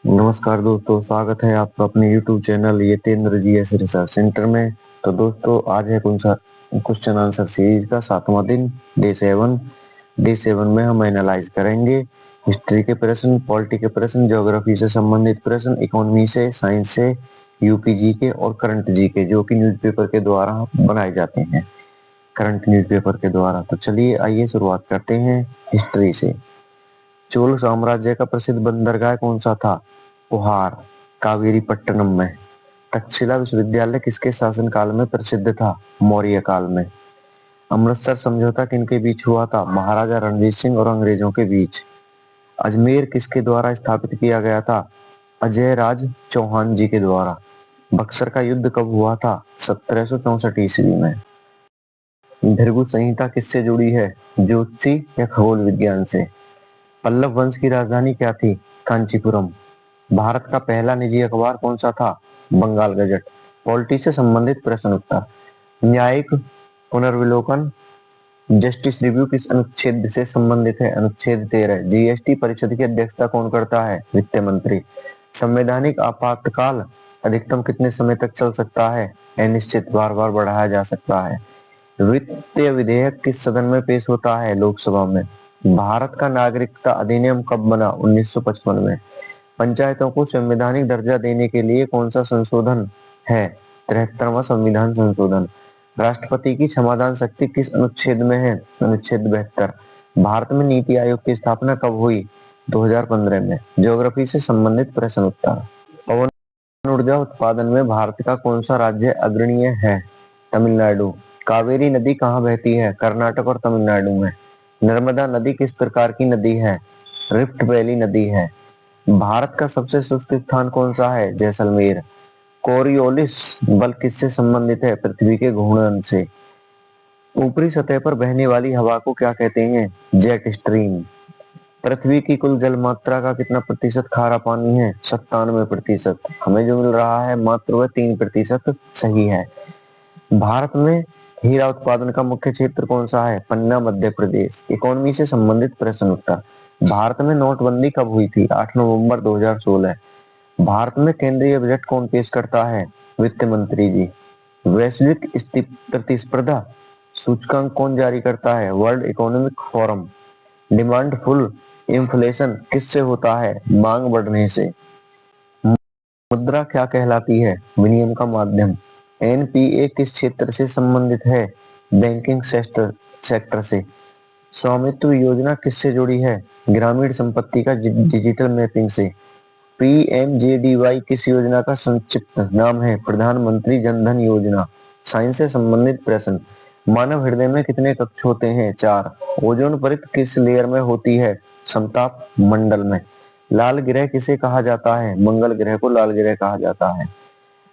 नमस्कार दोस्तों, स्वागत है आपका अपने YouTube channel Yatendra G S research centre में। तो दोस्तों, आज है क्वेश्चन आंसर सीरीज का 7वां दिन, डे 7 में हम एनालाइज करेंगे हिस्ट्री के प्रश्न, पॉलिटी के प्रश्न, ज्योग्राफी से संबंधित प्रश्न, इकोनॉमी से, साइंस से, यूपी जी के और करंट जी के, जो कि न्यूज़पेपर के द्वारा बनाए जाते हैं, करंट न्यूज़पेपर के द्वारा। तो चलिए आइए शुरुआत करते हैं हिस्ट्री से। चोल साम्राज्य का प्रसिद्ध बंदरगाह कौन सा था? पुहार, कावेरी पट्टनम में। तक्षशिला विश्वविद्यालय किसके शासनकाल में प्रसिद्ध था? मौर्य काल में। अमृतसर समझौता किनके बीच हुआ था? महाराजा रणजीत सिंह और अंग्रेजों के बीच। अजमेर किसके द्वारा स्थापित किया गया था? अजय राज चौहान जी के द्वारा। बक्सर का युद्ध कब हुआ था? 1764 ईस्वी में। भृगु संहिता किससे जुड़ी है? ज्योतिषी या खगोल विज्ञान से। पल्लव वंश की राजधानी क्या थी? कांचीपुरम। भारत का पहला निजी अखबार कौन सा था? बंगाल गजट। पॉलिटी से संबंधित प्रश्न उत्तर। न्यायिक पुनर्विलोकन, जस्टिस रिव्यू किस अनुच्छेद से संबंधित है? अनुच्छेद 13। जीएसटी परिषद की अध्यक्षता कौन करता है? वित्त मंत्री। संवैधानिक आपातकाल अधिकतम कितने समय तक चल सकता है? अनिश्चित, बार बार बढ़ाया जा सकता है। वित्तीय विधेयक किस सदन में पेश होता है? लोकसभा में। भारत का नागरिकता अधिनियम कब बना? 1955 में। पंचायतों को संवैधानिक दर्जा देने के लिए कौन सा संशोधन है? 73वां संविधान संशोधन। राष्ट्रपति की क्षमादान शक्ति किस अनुच्छेद में है? अनुच्छेद 72। भारत में नीति आयोग की स्थापना कब हुई? 2015 में। ज्योग्राफी से संबंधित प्रश्न उत्तर। पवन ऊर्जा उत्पादन में भारत का कौन सा राज्य अग्रणीय है? तमिलनाडु। कावेरी नदी कहाँ बहती है? कर्नाटक और तमिलनाडु में। नर्मदा नदी किस प्रकार की नदी है? रिफ्ट वैली नदी है। भारत का सबसे शुष्क स्थान कौन सा है? जैसलमेर। कोरियोलिस बल किससे संबंधित है? पृथ्वी के घूर्णन से। ऊपरी सतह पर बहने वाली हवा को क्या कहते हैं? Jet stream. पृथ्वी की कुल जल मात्रा का कितना प्रतिशत खारा पानी है? 97%। हमें जो मिल रहा है मात्र वह 3% सही है। भारत में हीरा उत्पादन का मुख्य क्षेत्र कौन सा है? पन्ना, मध्य प्रदेश। इकोनॉमी से संबंधित प्रश्न उत्तर। भारत में नोटबंदी कब हुई थी? 8 नवंबर 2016। भारत में केंद्रीय बजट कौन पेश करता है? वित्त मंत्री जी। वैश्विक प्रतिस्पर्धा सूचकांक कौन जारी करता है? World economic forum. Demand full inflation किससे होता है? मांग बढ़ने से। मुद्रा क्या कहलाती है? विनिमय का माध्यम। एनपीए किस क्षेत्र से संबंधित है? बैंकिंग सेक्टर से। स्वामित्व योजना किससे जुड़ी है? ग्रामीण संपत्ति का डिजिटल मैपिंग से। पीएमजेडीवाई किस योजना का संक्षिप्त नाम है? प्रधानमंत्री जन धन योजना। साइंस से संबंधित प्रश्न। मानव हृदय में कितने कक्ष होते हैं? 4। ओजोन परत किस लेयर में होती है? समताप मंडल में। लाल ग्रह किसे कहा जाता है? मंगल ग्रह को लाल ग्रह कहा जाता है।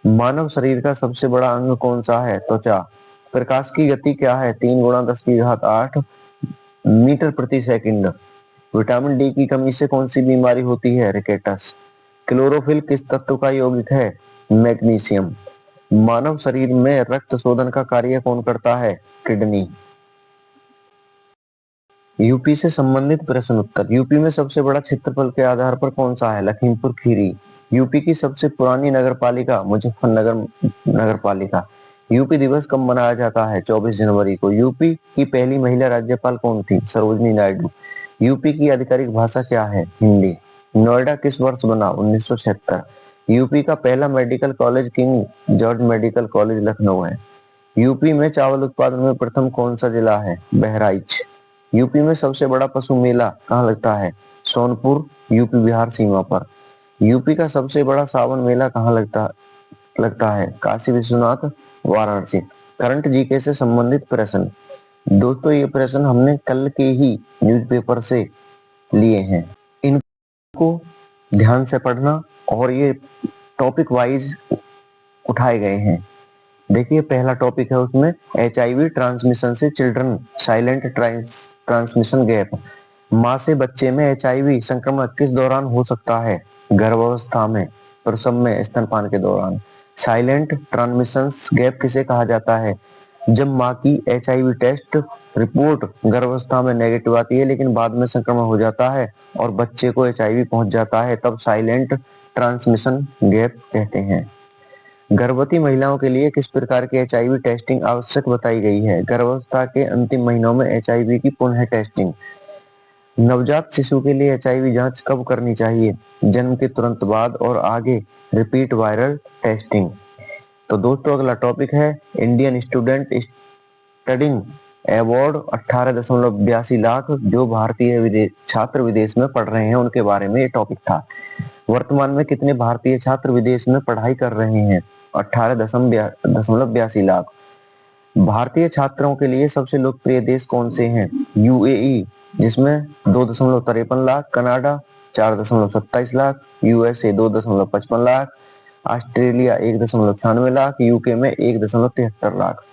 मानव शरीर का सबसे बड़ा अंग कौन सा है? त्वचा। प्रकाश की गति क्या है? 3 × 10⁸ मीटर प्रति सेकंड। विटामिन डी की कमी से कौन सी बीमारी होती है? रिकेटस। क्लोरोफिल किस तत्व का यौगिक है? मैग्नीशियम। मानव शरीर में रक्त शोधन का कार्य कौन करता है? किडनी। यूपी से संबंधित प्रश्न उत्तर। यूपी में सबसे बड़ा क्षेत्रफल के आधार पर कौन सा है? लखीमपुर खीरी। यूपी की सबसे पुरानी नगरपालिका मुजफ्फरनगर नगरपालिका। यूपी दिवस कब मनाया जाता है? 24 जनवरी को। यूपी की पहली महिला राज्यपाल कौन थी? सरोजनी नायडू। यूपी की आधिकारिक भाषा क्या है? हिंदी। नोएडा किस वर्ष बना? 1976। यूपी का पहला medical college king George medical college Lucknow है। यूपी में चावल उत्पादन में प्रथम कौन सा जिला है? बहराइच। यूपी में सबसे बड़ा पशु मेला कहाँ लगता है? सोनपुर, यूपी बिहार सीमा पर। यूपी का सबसे बड़ा सावन मेला कहाँ लगता है? काशी विश्वनाथ, वाराणसी। करंट जीके से संबंधित प्रश्न। दोस्तों, ये प्रश्न हमने कल के ही न्यूज़पेपर से लिए हैं। इनको ध्यान से पढ़ना और ये टॉपिक वाइज उठाए गए हैं। देखिए, पहला टॉपिक है उसमें HIV ट्रांसमिशन से चिल्ड्रन साइलेंट ट्रांसमिशन गैप। माँ से बच्चे में HIV संक्रमण किस दौरान हो सकता है? गर्भावस्था में, प्रसव में, स्तनपान के दौरान। साइलेंट ट्रांसमिशन गैप किसे कहा जाता है? जब माँ की HIV टेस्ट रिपोर्ट गर्भावस्था में नेगेटिव आती है लेकिन बाद में संक्रमण हो जाता है और बच्चे को HIV पहुंच जाता है, तब साइलेंट ट्रांसमिशन गैप कहते हैं। गर्भवती महिलाओं के लिए किस प्रकार की एचआईवी टेस्टिंग आवश्यक बताई गई है? गर्भावस्था के अंतिम महीनों में एचआईवी की पुनः टेस्टिंग। नवजात शिशु के लिए एचआईवी जांच कब करनी चाहिए? जन्म के तुरंत बाद और आगे रिपीट वायरल टेस्टिंग। तो दोस्तों अगला टॉपिक है Indian student studying award 18.82 lakh जो भारतीय छात्र विदेश में पढ़ रहे हैं उनके बारे में ये टॉपिक था। वर्तमान में कितने भारतीय छात्र विदेश में पढ़ाई कर रहे हैं? 18.82 लाख। भारतीय छात्रों के लिए सबसे लोकप्रिय देश कौन से हैं? यूएई जिसमें 2.53 lakh, Canada 4.27 lakh, USA 2.55 lakh, Australia 1.96 lakh, UK में 1.73 लाख।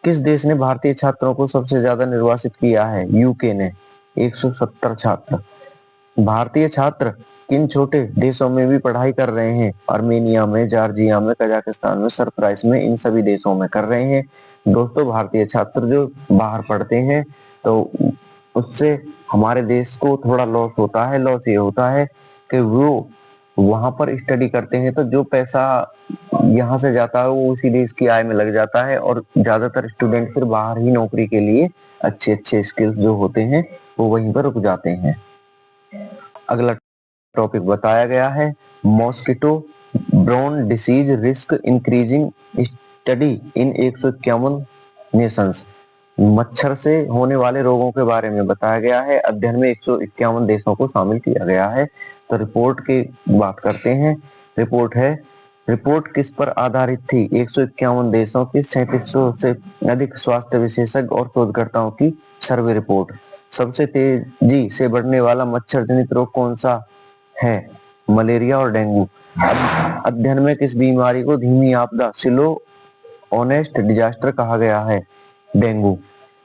किस देश ने भारतीय छात्रों को सबसे ज्यादा निर्वासित किया है? यूके ने 170 छात्र। भारतीय छात्र किन छोटे देशों में भी पढ़ाई कर रहे हैं? आर्मेनिया में, जॉर्जिया में, कजाकिस्तान में, सरप्राइस में, इन सभी देशों में कर रहे हैं। दोस्तों भारतीय छात्र जो बाहर पढ़ते हैं तो उससे हमारे देश को थोड़ा लॉस होता है। लॉस ये होता है कि वो वहां पर स्टडी करते हैं तो जो पैसा यहाँ से जाता है वो उसी देश की आय में लग जाता है और ज्यादातर स्टूडेंट फिर बाहर ही नौकरी के लिए अच्छे अच्छे स्किल्स जो होते हैं वो वहीं पर रुक जाते हैं। अगला टॉपिक बताया गया है mosquito borne disease risk increasing study in 151 nations. मच्छर से होने वाले रोगों के बारे में बताया गया है। अध्ययन में 151 देशों को शामिल किया गया है। तो रिपोर्ट की बात करते हैं। रिपोर्ट किस पर आधारित थी? 151 देशों की 3700 से अधिक स्वास्थ्य विशेषज्ञ और शोधकर्ताओं की सर्वे रिपोर्ट। सबसे तेजी से बढ़ने वाला मच्छर जनित रोग कौन सा है? मलेरिया और डेंगू। अध्ययन में किस बीमारी को धीमी आपदा स्लो ऑनेस्ट डिजास्टर कहा गया है? डेंगू।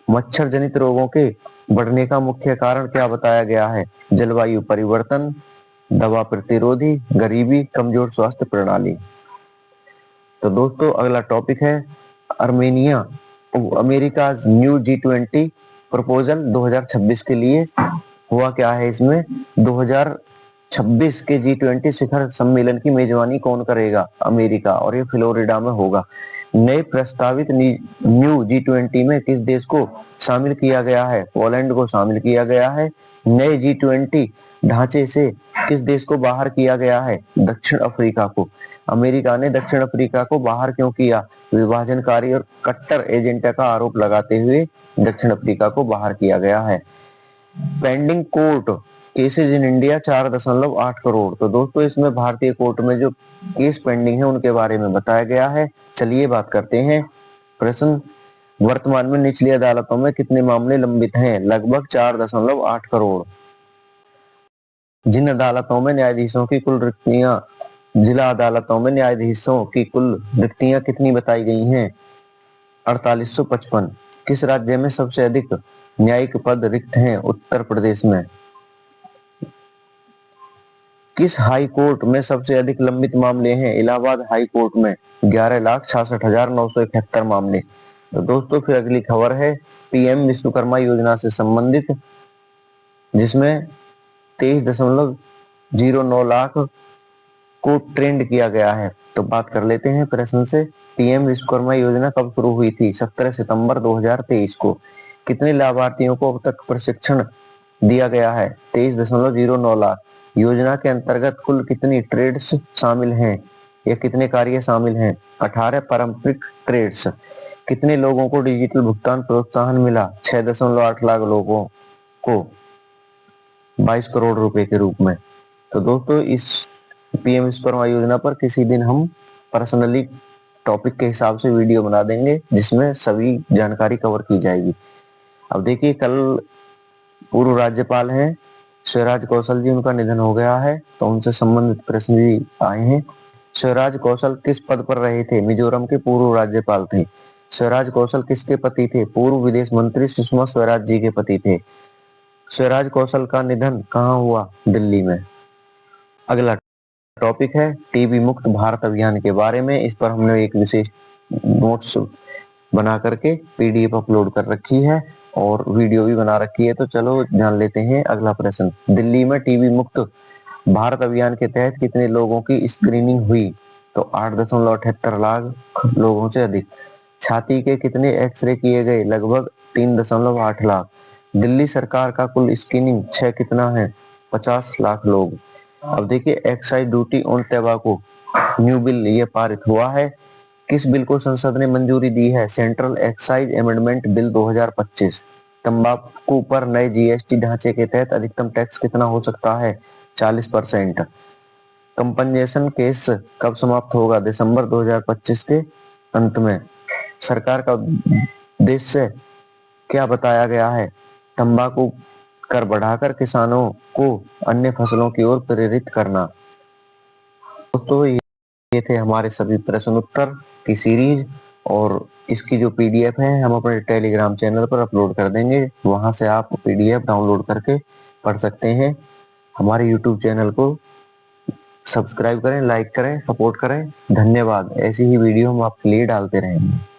मच्छर जनित रोगों के बढ़ने का मुख्य कारण क्या बताया गया है? जलवायु परिवर्तन, दवा प्रतिरोधी, गरीबी, कमजोर स्वास्थ्य प्रणाली। तो दोस्तों अगला टॉपिक है Armenia America new G20 proposal 2026 के लिए हुआ क्या है? इसमें 2026 के G20 शिखर सम्मेलन की मेजबानी कौन करेगा? अमेरिका, और ये फ्लोरिडा में होगा। नए प्रस्तावित न्यू G20 में किस देश को शामिल किया गया है? पोलैंड को शामिल किया गया है। नए G20 ढांचे से किस देश को बाहर किया गया है? दक्षिण अफ्रीका को। अमेरिका ने दक्षिण अफ्रीका को बाहर क्यों किया? विभाजनकारी और कट्टर एजेंडा का आरोप लगाते हुए दक्षिण अफ्रीका को बाहर किया गया है। Pending court cases in India 4.8 crore. तो दोस्तों इसमें भारतीय कोर्ट में जो केस पेंडिंग है उनके बारे में बताया गया है। चलिए बात करते हैं। प्रश्न, वर्तमान में निचली अदालतों में कितने मामले लंबित हैं? लगभग 4.8 करोड़। जिन अदालतों में न्यायाधीशों की कुल रिक्तियां जिला अदालतों में न्यायाधीशों की कुल रिक्तियां कितनी बताई गई हैं? 4855। किस राज्य में सबसे अधिक न्यायिक पद रिक्त हैं? उत्तर प्रदेश में। किस हाई कोर्ट में सबसे अधिक लंबित मामले हैं? इलाहाबाद हाई कोर्ट में 11,66,971 मामले। तो दोस्तों फिर अगली खबर है पीएम विश्वकर्मा योजना से संबंधित, जिसमें 23.09 लाख को ट्रेंड किया गया है। तो बात कर लेते हैं प्रश्न से। पीएम विश्वकर्मा योजना कब शुरू हुई थी? 17 सितंबर 2023 को। कितने लाभार्थियों को अब तक प्रशिक्षण दिया गया है? 23.09 लाख। योजना के अंतर्गत कुल कितनी ट्रेड्स शामिल हैं या कितने कार्य शामिल हैं? 18 पारंपरिक ट्रेड्स। कितने लोगों को डिजिटल भुगतान प्रोत्साहन मिला? 6.8 लाख लोगों को 22 करोड़ रुपए के रूप में। तो दोस्तों इस पीएम विश्वकर्मा योजना पर किसी दिन हम पर्सनली टॉपिक के हिसाब से वीडियो बना देंगे जिसमें सभी जानकारी कवर की जाएगी। अब देखिए कल पूर्व राज्यपाल हैं शिवराज कौशल जी, उनका निधन हो गया है तो उनसे संबंधित प्रश्न भी आए हैं। शिवराज कौशल किस पद पर रहे थे? मिजोरम के पूर्व राज्यपाल थे। शिवराज कौशल किसके पति थे? पूर्व विदेश मंत्री सुषमा स्वराज जी के पति थे। शिवराज कौशल का निधन कहाँ हुआ? दिल्ली में। अगला टॉपिक है टीबी मुक्त भारत अभियान के बारे में। इस पर हमने एक विशेष नोट्स बना करके पीडीएफ अपलोड कर रखी है और वीडियो भी बना रखी है। तो चलो जान लेते हैं अगला प्रश्न। दिल्ली में टीबी मुक्त भारत अभियान के तहत कितने लोगों की स्क्रीनिंग हुई? तो 8.78 लाख लोगों से अधिक। छाती के कितने एक्सरे किए गए? लगभग 3.8 लाख। दिल्ली सरकार का कुल स्क्रीनिंग 6 कितना है? 50 लाख लोग। अब देखिए, excise duty on tobacco new bill ये पारित हुआ है। किस बिल को संसद ने मंजूरी दी है? Central excise amendment bill 2025। तंबाकू पर नए जीएसटी ढांचे के तहत अधिकतम टैक्स कितना हो सकता है? 40%। कंपनसेशन केस कब समाप्त होगा? दिसंबर 2025 के अंत में। सरकार का उद्देश्य क्या बताया गया है? तंबाकू कर बढ़ाकर किसानों को अन्य फसलों की ओर प्रेरित करना। तो ये थे हमारे सभी प्रश्न उत्तर की सीरीज, और इसकी जो पीडीएफ है हम अपने टेलीग्राम चैनल पर अपलोड कर देंगे। वहां से आप पीडीएफ डाउनलोड करके पढ़ सकते हैं। हमारे यूट्यूब चैनल को सब्सक्राइब करें, लाइक करें, सपोर्ट करें। धन्यवाद। ऐसी ही वीडियो हम आपके लिए डालते रहेंगे।